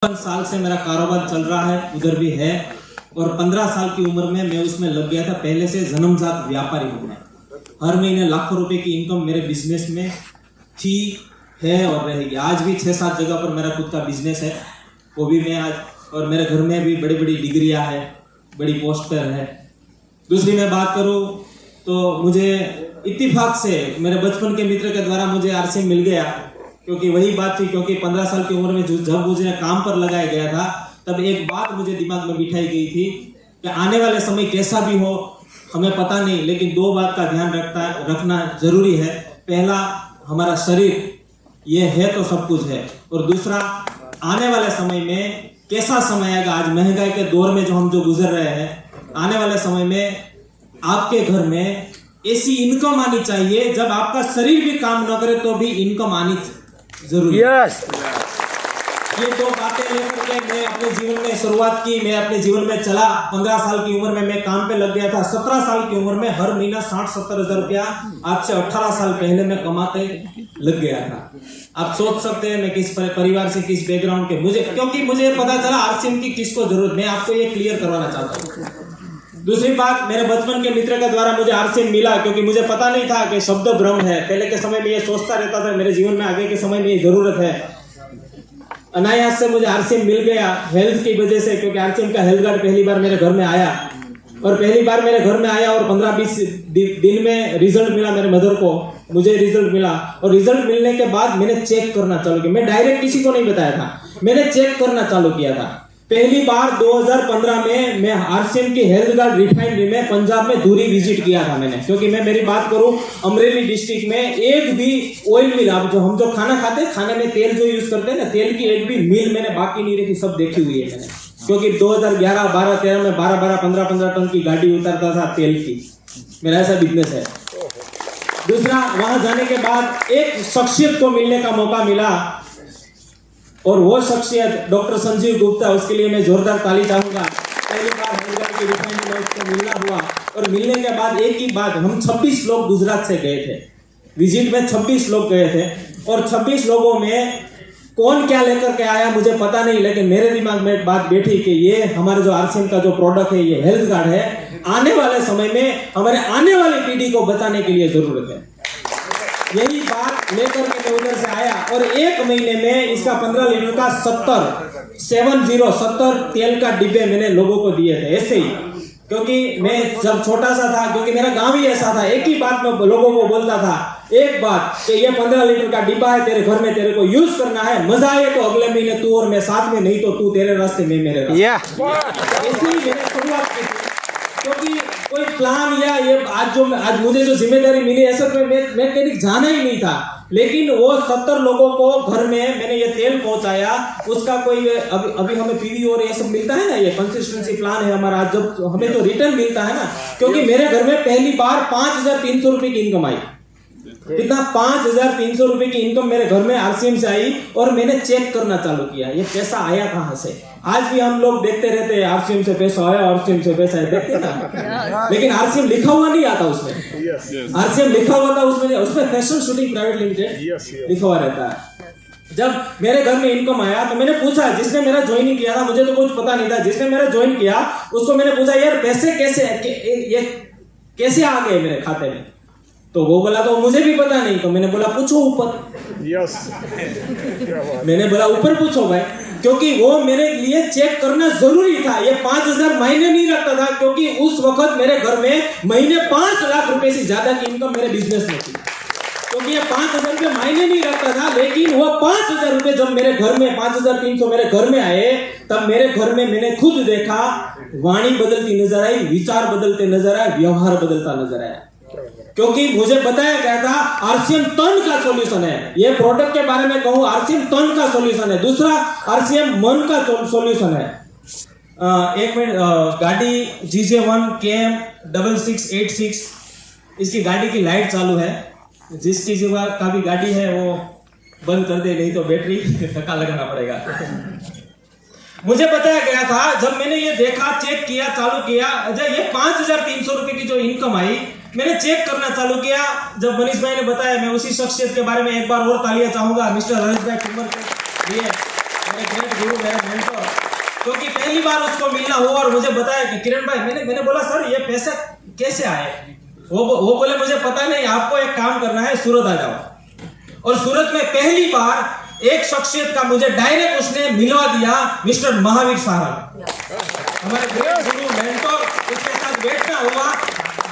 साल से मेरा कारोबार चल रहा है, उधर भी है। और 15 साल की उम्र में मैं उसमें लग गया था। पहले से जन्मजात व्यापारी हूँ मैं। हर महीने लाखों रुपए की इनकम मेरे बिजनेस में थी, है और रहेगी। आज भी 6-7 जगह पर मेरा खुद का बिजनेस है, वो भी मैं आज, और मेरे घर में भी बड़ी बड़ी डिग्रियां है, बड़ी पोस्ट पर है। दूसरी मैं बात करूँ तो मुझे इत्तेफाक से मेरे बचपन के मित्र के द्वारा मुझे आरसीएम मिल गया, क्योंकि वही बात थी, क्योंकि 15 साल की उम्र में जब मुझे काम पर लगाया गया था, तब एक बात मुझे दिमाग में बिठाई गई थी कि आने वाले समय कैसा भी हो हमें पता नहीं, लेकिन 2 बात का ध्यान रखना जरूरी है। पहला, हमारा शरीर ये है तो सब कुछ है, और दूसरा, आने वाले समय में कैसा समय आएगा। आज महंगाई के दौर में जो गुजर रहे हैं, आने वाले समय में आपके घर में ऐसी इनकम आनी चाहिए जब आपका शरीर भी काम न करे तो भी इनकम आनी जरूरी है। ये 2 बातें लेकर के मैं अपने जीवन में शुरुआत की, मैं अपने जीवन में चला। 15 साल की उम्र में मैं काम पे लग गया था। 17 साल की उम्र में हर महीना 60-70 हजार रुपया आज से 18 साल पहले मैं कमाते लग गया था। आप सोच सकते हैं मैं किस परिवार से, किस बैकग्राउंड के, क्योंकि मुझे पता चला आरसीएम की किसको जरूरत। मैं आपको ये क्लियर करवाना चाहता हूँ। दूसरी बात, मेरे बचपन के मित्र के द्वारा मुझे आरसीएम मिला, क्योंकि मुझे पता नहीं था कि शब्द ब्रह्म है। पहले के समय में ये सोचता रहता था मेरे जीवन में आगे के समय में ये जरूरत है। अनायास से मुझे आरसीएम मिल गया हेल्थ की वजह से, क्योंकि आरसीएम का हेल्थ कार्ड पहली बार मेरे घर में आया, और पहली बार मेरे घर में आया और 15-20 दिन में रिजल्ट मिला मेरे मदर को। मुझे रिजल्ट मिला, और रिजल्ट मिलने के बाद मैंने चेक करना चालू किया। मैं डायरेक्ट किसी को नहीं बताया था, मैंने चेक करना चालू किया था। पहली बार 2015 में मैं आरसीएम की हेल्थ कार्ड रिफाइनरी में पंजाब में धूरी विजिट किया था मैंने, क्योंकि मैं मेरी बात करूं, अमरेली डिस्ट्रिक्ट में एक भी ऑयल मिल, आप हम जो खाना खाते हैं, खाने में तेल जो यूज करते हैं ना, तेल की एक भी मिल मैंने बाकी नहीं रखी, सब देखी हुई है मैंने। क्योंकि 2011, 12, 13 में 12, 15 टन की गाड़ी उतारता था तेल की। मेरा ऐसा बिजनेस है। दूसरा, वहां जाने के बाद एक शख्सियत को मिलने का मौका मिला, और वो शख्सियत डॉक्टर संजीव गुप्ता। उसके लिए मैं जोरदार ताली चाहूंगा। पहली बार हेल्थ की रिफाइनरी में उसको मिलना हुआ, और मिलने के बाद एक ही बात, हम 26 लोग गुजरात से गए थे विजिट में। 26 लोग गए थे, और 26 लोगों में कौन क्या लेकर के आया मुझे पता नहीं, लेकिन मेरे दिमाग में एक बात बैठी कि ये हमारे जो आरसीएम का जो प्रोडक्ट है, ये हेल्थ कार्ड है, आने वाले समय में हमारे आने वाली पीढ़ी को बताने के लिए जरूरत है। यही बात लेकर के उधर से आया, और 1 महीने में इसका 15 लीटर का 70 तेल का डिब्बे मैंने लोगों को दिए थे, ऐसे ही। क्योंकि मैं जब छोटा सा था, क्योंकि मेरा गांव ही ऐसा था, एक ही बात मैं लोगों को बोलता था, एक बात कि ये 15 लीटर का डिब्बा है, तेरे घर में तेरे को यूज करना है, मजा आए तो अगले महीने तू और मैं साथ में, नहीं तो तू तेरे रास्ते में मेरे रास्ते। ऐसे ही मैंने शुरुआत की थी, क्योंकि कोई प्लान या ये आज मुझे जो जिम्मेदारी मिली, ऐसा मैं कहीं जाना ही नहीं था। लेकिन वो 70 लोगों को घर में मैंने ये तेल पहुंचाया। उसका कोई अभी हमें पीवी और ये सब मिलता है ना, ये कंसिस्टेंसी प्लान है हमारा, जब हमें जो रिटर्न मिलता है ना, क्योंकि मेरे घर में पहली बार 5300 रुपए की इनकम आई। कितना? 5300 रुपए की इनकम मेरे घर में आरसीएम से आई, और मैंने चेक करना चालू किया ये पैसा आया कहां से। आज भी हम लोग देखते रहते हैं, आरसीएम से पैसा आया, आरसीएम से पैसा आया, देखते ना, लेकिन आरसीएम लिखा हुआ नहीं आता उसमें। आरसीएम लिखा हुआ था उसमें फैशन शूटिंग प्राइवेट लिमिटेड लिखा हुआ रहता है। जब मेरे घर में इनकम आया तो मैंने पूछा, जिसने मेरा ज्वाइन किया था, मुझे तो कुछ पता नहीं था, जिसने मेरा ज्वाइन किया उसको मैंने पूछा, यार पैसे कैसे आ गए मेरे खाते में? तो वो बोला तो मुझे भी पता नहीं। तो मैंने बोला पूछो ऊपर। मैंने बोला ऊपर पूछो भाई, क्योंकि वो मेरे लिए चेक करना जरूरी था। ये 5000 महीने नहीं रखता था, क्योंकि उस वक्त मेरे घर में महीने 5 लाख रुपए से ज्यादा की इनकम मेरे बिजनेस में थी। क्योंकि ये 5000 रुपए महीने नहीं रखता था, लेकिन वो 5000 रुपए जब मेरे घर में 5300 मेरे घर में आए, तब मेरे घर में मैंने खुद देखा, वाणी बदलती नजर आई, विचार बदलते नजर आए, व्यवहार बदलता नजर आया। क्योंकि मुझे बताया गया था आरसीएम टन का सॉल्यूशन है। ये प्रोडक्ट के बारे में कहूं, आरसीएम टन का सॉल्यूशन है। दूसरा, आरसीएम मन का सॉल्यूशन है। एक मिनट, गाड़ी GJ1 KM 6686, इसकी गाड़ी की लाइट चालू है। जिसकी जगह का भी गाड़ी है वो बंद कर दे, नहीं तो बैटरी धक्का लगाना पड़ेगा। मुझे बताया गया था, जब मैंने ये देखा, चेक किया, चालू किया, ये 5300 रुपए की जो इनकम आई, मैंने चेक करना चालू किया। जब मनीष भाई ने बताया, मैं उसी शख्सियत के बारे में एक बार और तालियां चाहूंगा मिस्टर हरीश भाई कुमार के लिए। मेरे ग्रेट गुरु, मेरे मेंटर, क्योंकि पहली बार उसको मिलना हुआ और मुझे बताया कि किरण भाई, मैंने बोला सर ये पैसा कैसे आए? वो बोले मुझे पता नहीं, आपको एक काम करना है, सूरत आ जाओ। और सूरत में पहली बार एक शख्सियत का मुझे डायरेक्ट उसने मिलवा दिया, मिस्टर महावीर साहब, हमारे ग्रेट गुरु मेंटर। उसके साथ बैठना हुआ,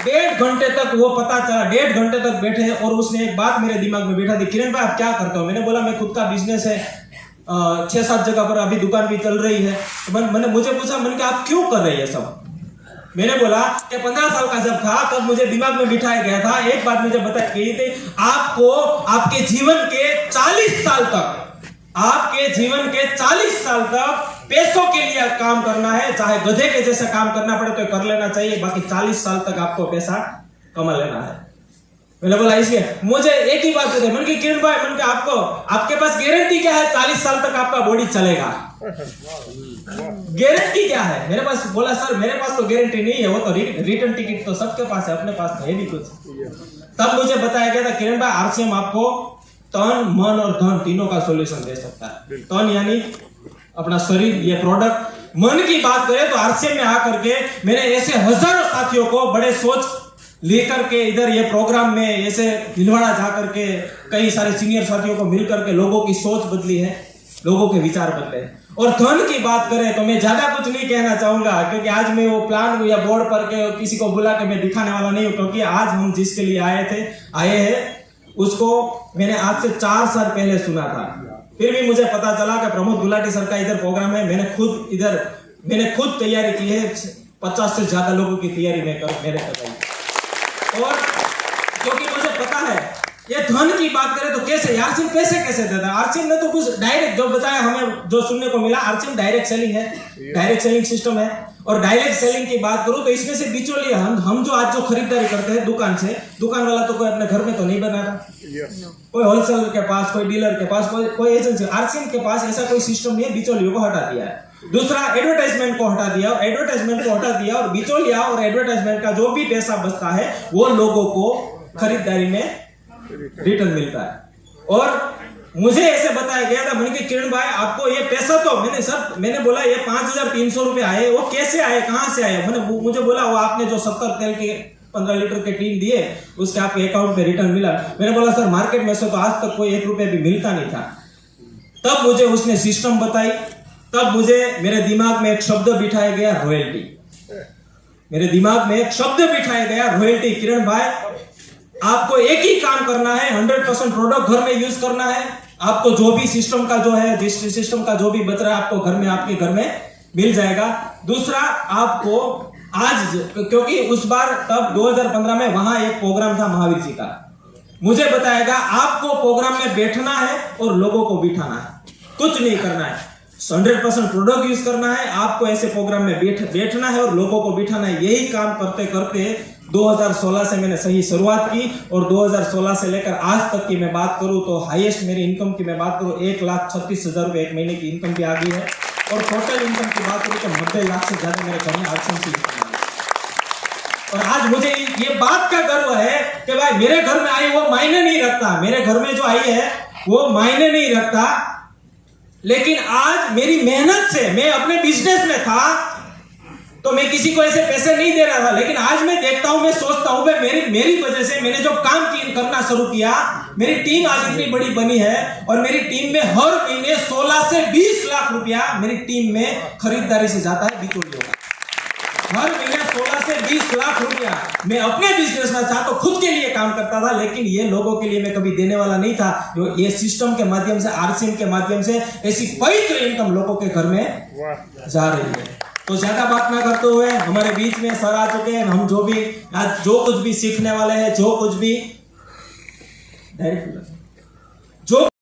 1.5 घंटे तक वो पता चला, 1.5 घंटे तक बैठे और उसने एक बात मेरे दिमाग में बैठा दी, किरण भाई आप क्या करते हो? मैंने बोला मैं खुद का बिजनेस है, 6-7 जगह पर अभी दुकान भी चल रही है। मैंने मुझे पूछा, मैंने कहा आप क्यों कर रहे हैं सब? मैंने बोला कि 15 साल का जब था तब मुझे दिमाग में बिठाया गया था, एक बात मुझे बताई गई थी, आपको आपके जीवन के 40 साल तक, आपके जीवन के 40 साल तक पैसों के लिए काम करना है, चाहे गधे के जैसा काम करना पड़े तो कर लेना चाहिए, बाकी 40 साल तक आपको पैसा कमा लेना है। मैंने बोला इसलिए मुझे एक ही बात बताई, मैंने कहा किरण भाई, मैंने कहा आपको, आपके पास गारंटी क्या है 40 साल तक आपका बॉडी चलेगा? गारंटी क्या है? मेरे पास बोला सर मेरे पास तो गारंटी नहीं है, वो तो रिटर्न टिकट तो सबके पास है, अपने पास है भी कुछ। तब मुझे बताया गया था किरण भाई आरसीएम आपको तन, मन और धन तीनों का सॉल्यूशन दे सकता है। तन यानी अपना शरीर, ये प्रोडक्ट। मन की बात करें तो आरसीएम में आकर के मैंने ऐसे हजारों साथियों को बड़े सोच लेकर के इधर ये प्रोग्राम में ऐसे भिलवाड़ा जाकर के कई सारे सीनियर साथियों को मिलकर के लोगों की सोच बदली है, लोगों के विचार बदले हैं। और धन की बात करें तो मैं ज्यादा कुछ नहीं कहना चाहूंगा, क्योंकि आज मैं वो प्लान या बोर्ड पर के किसी को बुला के मैं दिखाने वाला नहीं हूं, क्योंकि आज हम जिसके लिए आए हैं उसको मैंने आज से 4 साल पहले सुना था। फिर भी मुझे पता चला कि प्रमोद गुलाटी सर का इधर प्रोग्राम है, मैंने खुद तैयारी की है, 50 से ज्यादा लोगों की तैयारी मैंने करवाई। और क्योंकि मुझे पता है ये धन की बात करें तो कैसे आरसीएम पैसे कैसे देता है? आरसीएम ने तो कुछ डायरेक्ट जो बताया हमें, जो सुनने को मिला, आरसीएम डायरेक्ट सेलिंग है, डायरेक्ट सेलिंग सिस्टम है। और डायरेक्ट सेलिंग की बात करूं तो इसमें से बिचौलिया हम जो आज जो खरीदारी करते हैं दुकान से, दुकान वाला तो कोई अपने घर में तो नहीं बनाता, कोई होलसेलर के पास, कोई डीलर के पास, कोई एजेंसी। आरसीएम के पास ऐसा कोई सिस्टम नहीं है, बिचौलियों को हटा दिया है। दूसरा, एडवर्टाइजमेंट को हटा दिया और बिचौलिया और एडवर्टाइजमेंट का जो भी पैसा बचता है वो लोगों को खरीदारी में रिटर्न मिलता है। और मुझे ऐसे बताया गया था, मैंने कहा किरण भाई आपको ये पैसा तो, मैंने बोला ये 5300 रुपए आए, वो कैसे आए, कहां से आए? मुझे बोला वो आपने जो 70 तेल के 15 लीटर के टीन दिए उसके आपके अकाउंट में रिटर्न मिला। मैंने बोला सर मार्केट में से तो आज तक कोई 1 रुपए भी मिलता नहीं था। तब मुझे उसने सिस्टम बताई, तब मुझे मेरे दिमाग में एक शब्द बिठाया गया, रॉयल्टी। मेरे दिमाग में एक शब्द बिठाया गया, रॉयल्टी। किरण भाई आपको एक ही काम करना है, 100% प्रोडक्ट घर में यूज करना है। आपको जो भी सिस्टम का जो है, जिस सिस्टम का जो भी बच रहा है आपको घर में, आपके घर में मिल जाएगा। दूसरा, आपको आज, क्योंकि उस बार तब 2015 में वहां एक प्रोग्राम था महावीर जी का, मुझे बताएगा आपको प्रोग्राम में बैठना है और लोगों को बिठाना है, कुछ नहीं करना है, 100% प्रोडक्ट यूज करना है। आपको ऐसे प्रोग्राम में बैठना है और लोगों को बिठाना है। यही काम करते करते 2016 से मैंने सही शुरुआत की और 2016 से लेकर आज तक की मैं बात करूं तो हाईएस्ट मेरी इनकम की मैं बात करूं 1,36,000 रुपए एक महीने की इनकम भी आ गई है। और टोटल इनकम की बात करूं तो 90 लाख से ज्यादा मेरे घर में आरसीएम से इनकम है। और आज मुझे ये बात का गर्व है कि भाई मेरे घर में आई वो मायने नहीं रखता, मेरे घर में जो आई है वो मायने नहीं रखता, लेकिन आज मेरी मेहनत से, मैं अपने बिजनेस में था तो मैं किसी को ऐसे पैसे नहीं दे रहा था, लेकिन आज मैं देखता हूं, मैं सोचता हूं मेरी वजह से, मैंने जो काम करना शुरू किया, मेरी टीम आज इतनी बड़ी बनी है और मेरी टीम में हर महीने 16 से 20 लाख रुपया मेरी टीम में खरीदारी से जाता है बिचौलियों का। हर महीने 16 से 20 लाख रुपया मैं अपने बिजनेस में था तो खुद के लिए काम करता था, लेकिन ये लोगों के लिए मैं कभी देने वाला नहीं था। जो ये सिस्टम के माध्यम से, आरसीएम के माध्यम से ऐसी पवित्र इनकम लोगों के घर में जा रही है। तो ज्यादा बात ना करते हुए हमारे बीच में सर आ चुके हैं। हम जो भी आज जो कुछ भी सीखने वाले हैं, जो कुछ भी